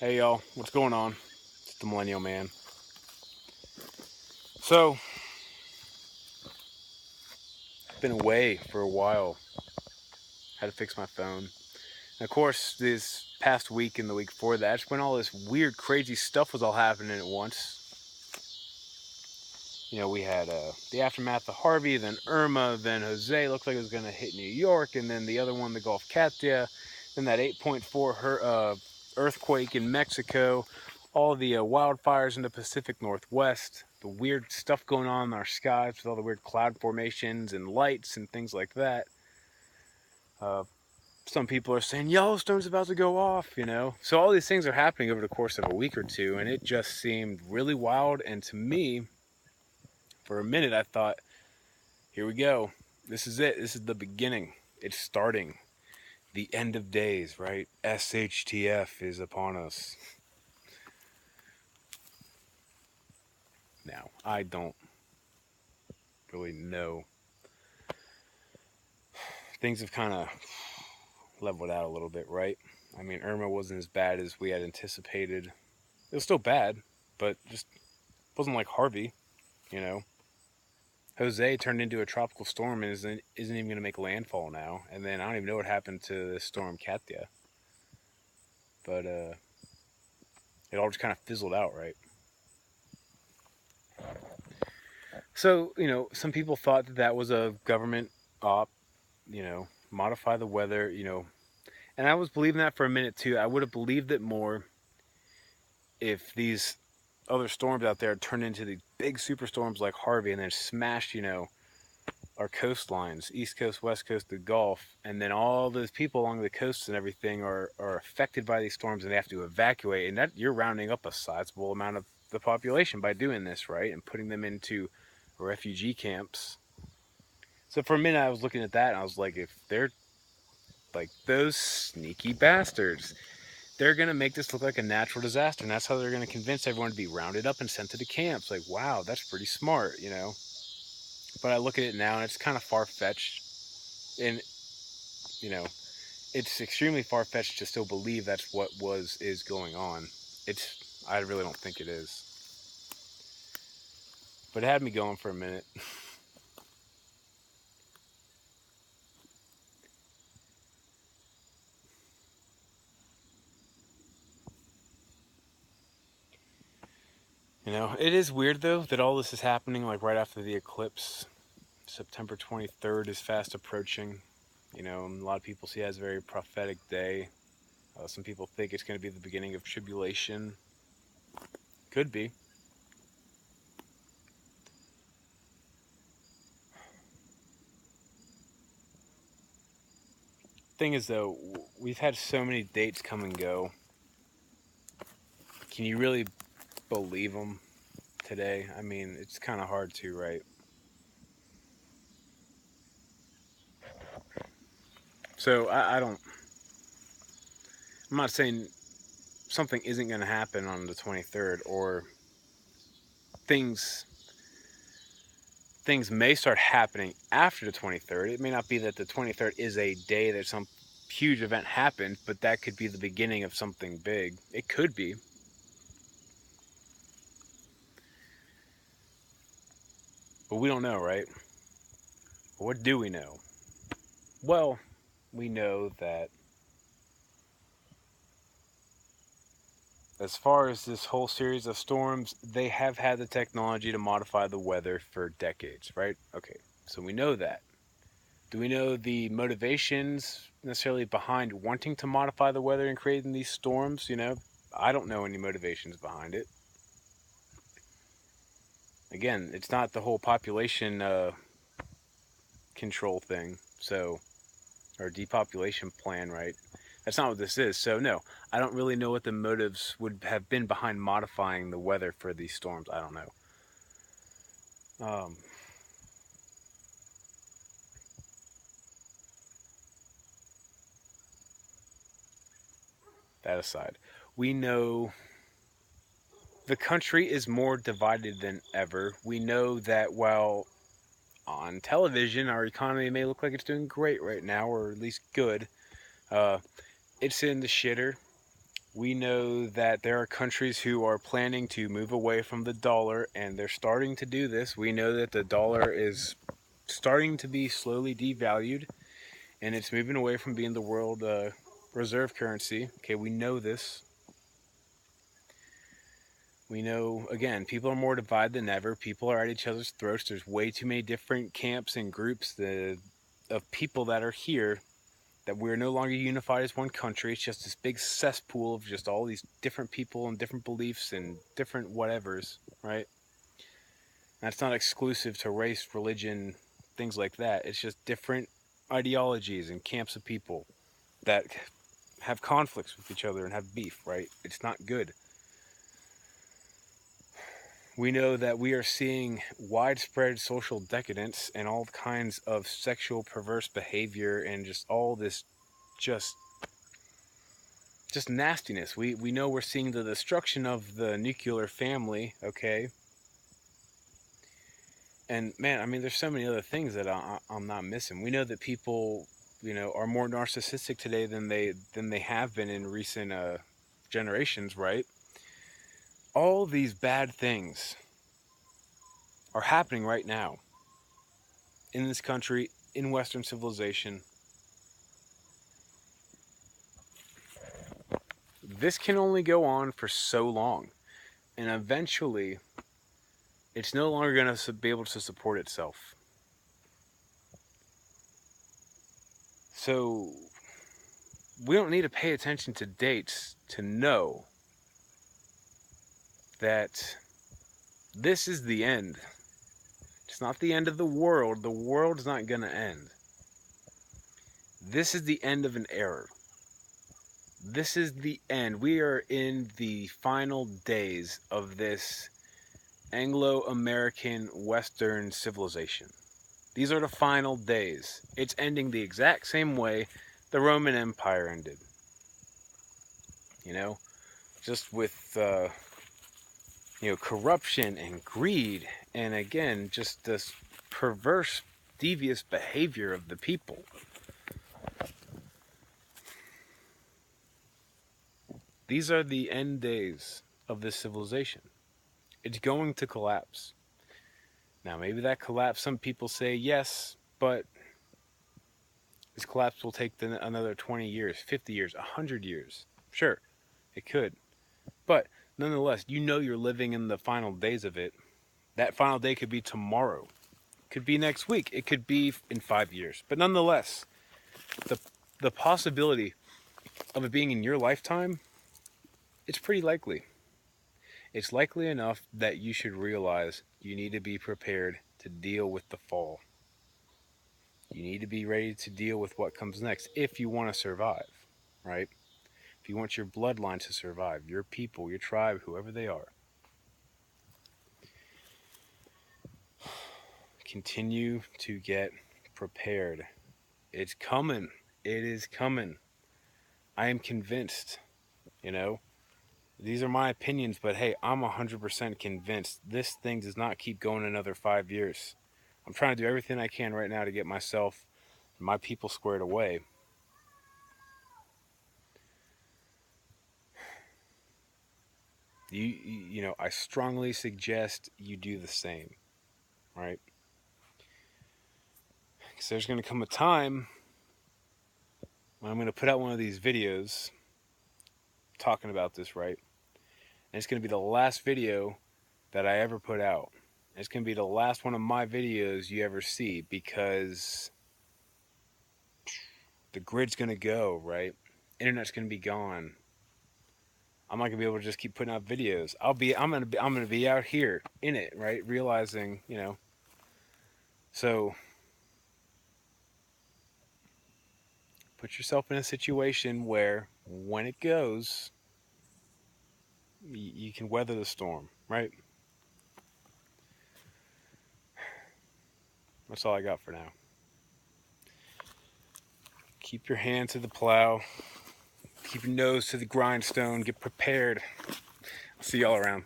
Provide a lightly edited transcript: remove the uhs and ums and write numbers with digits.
Hey y'all, what's going on? It's the Millennial Man. So, been away for a while. Had to fix my phone. And of course, this past week and the week before that, just when all this weird, crazy stuff was all happening at once. We had the aftermath of Harvey, then Irma, then Jose looked like it was going to hit New York, and then the other one, the Gulf Katia, then that 8.4 earthquake in Mexico, all the wildfires in the Pacific Northwest, the weird stuff going on in our skies with all the weird cloud formations and lights and things like that. Uh, some people are saying Yellowstone's about to go off. So all these things are happening over the course of a week or two, and it just seemed really wild. And to me, for a minute, I thought, here we go. This is it. This is the beginning. It's starting. The end of days, right? SHTF is upon us. Now, I don't really know. Things have kind of leveled out a little bit, right? I mean, Irma wasn't as bad as we had anticipated. It was still bad, but just wasn't like Harvey, you know. Jose turned into a tropical storm and isn't even going to make landfall now. And then I don't even know what happened to this storm Katia, but it all just kind of fizzled out, right? So, some people thought that that was a government op, modify the weather. And I was believing that for a minute too. I would have believed it more if these other storms out there turned into these big superstorms like Harvey and then smashed, our coastlines, East Coast, West Coast, the Gulf, and then all those people along the coasts and everything are affected by these storms and they have to evacuate. And that you're rounding up a sizable amount of the population by doing this, right? And putting them into refugee camps. So for a minute, I was looking at that and I was like, if they're like those sneaky bastards, they're going to make this look like a natural disaster. And that's how they're going to convince everyone to be rounded up and sent to the camps. Like, wow, that's pretty smart. But I look at it now and it's kind of far fetched. And, you know, it's extremely far fetched to still believe that's what is going on. I really don't think it is. But it had me going for a minute. It is weird though that all this is happening like right after the eclipse. September 23rd is fast approaching. And a lot of people see it as a very prophetic day. Some people think it's going to be the beginning of tribulation. Could be. Thing is, though, we've had so many dates come and go. Can you really believe them today? I mean, it's kind of hard to, right? So I don't. I'm not saying something isn't going to happen on the 23rd, or things things may start happening after the 23rd. It may not be that the 23rd is a day that some huge event happened, but that could be the beginning of something big. It could be. But we don't know, right? What do we know? Well, we know that as far as this whole series of storms, they have had the technology to modify the weather for decades, right? Okay, so we know that. Do we know the motivations necessarily behind wanting to modify the weather and creating these storms? I don't know any motivations behind it. Again, it's not the whole population control thing, so or depopulation plan, right? That's not what this is. So no, I don't really know what the motives would have been behind modifying the weather for these storms. I don't know. Um, that aside, we know the country is more divided than ever. We know that while on television our economy may look like it's doing great right now, or at least good, uh, it's in the shitter. We know that there are countries who are planning to move away from the dollar, and they're starting to do this. We know that the dollar is starting to be slowly devalued, and it's moving away from being the world reserve currency. Okay, we know this. We know, again, people are more divided than ever. People are at each other's throats. There's way too many different camps and groups of people that are here, that we're no longer unified as one country. It's just this big cesspool of just all these different people and different beliefs and different whatevers, right? That's not exclusive to race, religion, things like that. It's just different ideologies and camps of people that have conflicts with each other and have beef, right? It's not good. We know that we are seeing widespread social decadence and all kinds of sexual perverse behavior and just all this just nastiness. We know we're seeing the destruction of the nuclear family, okay? And man, I mean, there's so many other things that I'm not missing. We know that people, are more narcissistic today than they have been in recent generations, right? All these bad things are happening right now in this country, in Western civilization. This can only go on for so long, and eventually, it's no longer going to be able to support itself. So, we don't need to pay attention to dates to know that this is the end. It's not the end of the world. The world's not going to end. This is the end of an era. This is the end. We are in the final days of this Anglo-American Western civilization. These are the final days. It's ending the exact same way the Roman Empire ended. Just with corruption and greed, and again, just this perverse, devious behavior of the people. These are the end days of this civilization. It's going to collapse. Now, maybe that collapse, some people say yes, but this collapse will take another 20 years, 50 years, 100 years. Sure, it could. But nonetheless, you're living in the final days of it. That final day could be tomorrow. It could be next week. It could be in 5 years. But nonetheless, the the possibility of it being in your lifetime, it's pretty likely. It's likely enough that you should realize you need to be prepared to deal with the fall. You need to be ready to deal with what comes next if you want to survive, right? If you want your bloodline to survive, your people, your tribe, whoever they are. Continue to get prepared. It's coming. It is coming. I am convinced, you know. These are my opinions, but hey, I'm 100% convinced this thing does not keep going another 5 years. I'm trying to do everything I can right now to get myself and my people squared away. I strongly suggest you do the same, right? Because there's going to come a time when I'm going to put out one of these videos talking about this, right? And it's going to be the last video that I ever put out. It's going to be the last one of my videos you ever see, because the grid's going to go, right? Internet's going to be gone. I'm not going to be able to just keep putting out videos. I'm going to be out here in it, right? Realizing, So put yourself in a situation where when it goes, you can weather the storm, right? That's all I got for now. Keep your hand to the plow. Keep your nose to the grindstone. Get prepared. I'll see y'all around.